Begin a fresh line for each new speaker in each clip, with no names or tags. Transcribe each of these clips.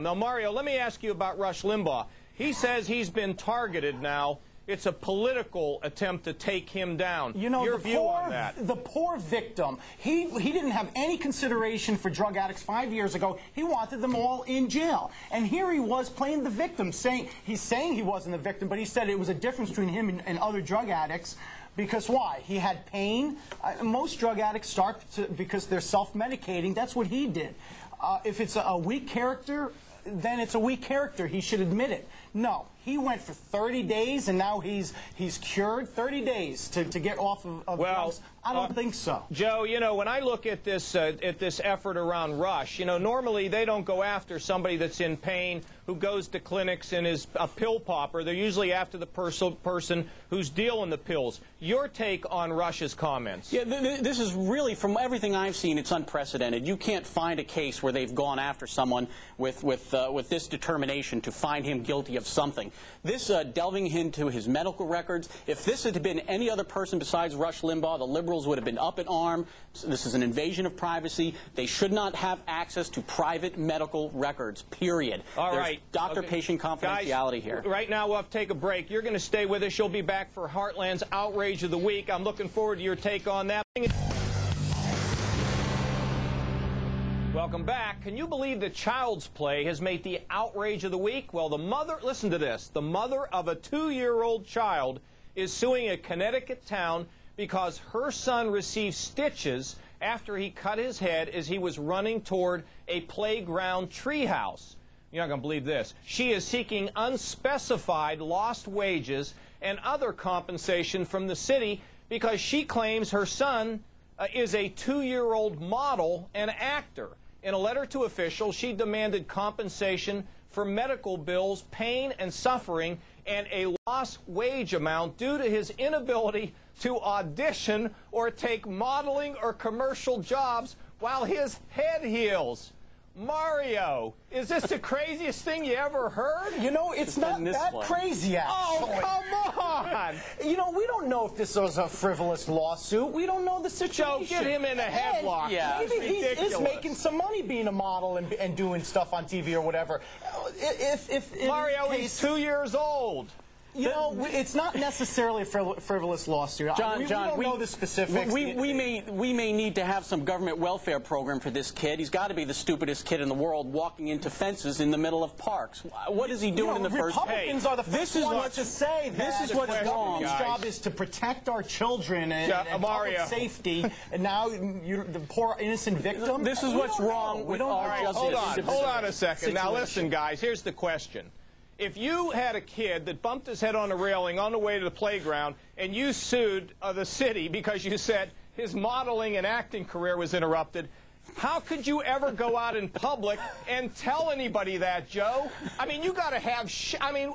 Now, Mario, let me ask you about Rush Limbaugh. He says he's been targeted now. It's a political attempt to take him down.
You know,
your view on that?
The poor victim. He didn't have any consideration for drug addicts 5 years ago. He wanted them all in jail. And here he was playing the victim, he's saying he wasn't the victim, but he said it was a difference between him and other drug addicts. Because why? He had pain. Most drug addicts start because they're self-medicating. That's what he did. If it's a weak character, then it's a weak character. He should admit it. No, he went for 30 days, and now he's cured. 30 days to get off of drugs. I don't think so.
Joe, you know, when I look at this effort around Rush, you know, normally they don't go after somebody that's in pain who goes to clinics and is a pill popper. They're usually after the person who's dealing the pills. Your take on Rush's comments?
Yeah, this is really, from everything I've seen, it's unprecedented. You can't find a case where they've gone after someone with this determination to find him guilty of something. This delving into his medical records, if this had been any other person besides Rush Limbaugh, the liberals would have been up in arms. This is an invasion of privacy. They should not have access to private medical records, period.
All right.
Doctor-patient confidentiality here.
Right now we'll have to take a break. You're going to stay with us. You'll be back for Heartland's Outrage of the Week. I'm looking forward to your take on that. Welcome back. Can you believe that Child's Play has made the Outrage of the Week? Well, the mother, listen to this, the mother of a 2-year-old child is suing a Connecticut town because her son received stitches after he cut his head as he was running toward a playground treehouse. You're not going to believe this. She is seeking unspecified lost wages and other compensation from the city because she claims her son is a 2-year-old model and actor. In a letter to officials, she demanded compensation for medical bills, pain and suffering, and a lost wage amount due to his inability to audition or take modeling or commercial jobs while his head heals. Mario, is this the craziest thing you ever heard?
You know, it's not that crazy, actually.
Oh, come on!
You know, we don't know if this was a frivolous lawsuit. We don't know the situation.
Joe, get him in a headlock.
Yeah.
Maybe he's making some money being a model and doing stuff on TV or whatever.
Mario, he's 2 years old.
You know, it's not necessarily a frivolous lawsuit. We don't know the specifics.
We may need to have some government welfare program for this kid. He's got to be the stupidest kid in the world walking into fences in the middle of parks. What is he doing in the first place?
Republicans are the first ones to say that
this is what's wrong.
Government's job is to protect our children and public safety, and now the poor innocent victim.
This is what's wrong with our justice.
Hold on a second. Now listen, guys, here's the question. If you had a kid that bumped his head on a railing on the way to the playground and you sued the city because you said his modeling and acting career was interrupted, how could you ever go out in public and tell anybody that, Joe? I mean, you got to have.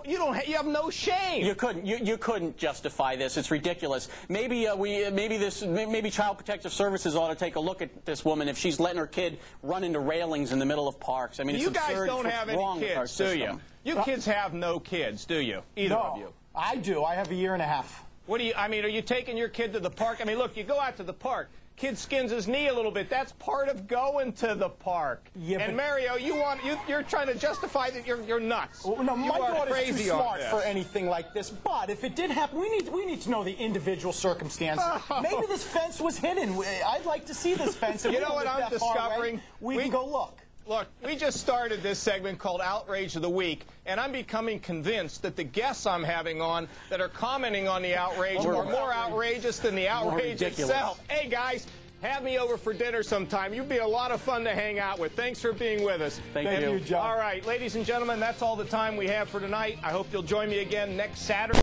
You have no shame.
You couldn't. You couldn't justify this. It's ridiculous. Maybe maybe Child Protective Services ought to take a look at this woman if she's letting her kid run into railings in the middle of parks. I mean, it's absurd.
You guys don't have any kids, do you? You kids have no kids, do you? Either of you?
I do. I have a year and a half.
What do you? I mean, are you taking your kid to the park? I mean, look, you go out to the park. Kid skins his knee a little bit. That's part of going to the park. Yeah, and Mario, you're trying to justify that you're nuts.
Well, no, my daughter's too smart for anything like this. But if it did happen, we need to know the individual circumstances. Maybe this fence was hidden. I'd like to see this fence.
You know what I'm discovering?
We can go look.
Look, we just started this segment called Outrage of the Week, and I'm becoming convinced that the guests I'm having on that are commenting on the outrage are more outrageous than the outrage itself. Hey, guys, have me over for dinner sometime. You'd be a lot of fun to hang out with. Thanks for being with us.
Thank you,
John.
All right, ladies and gentlemen, that's all the time we have for tonight. I hope you'll join me again next Saturday.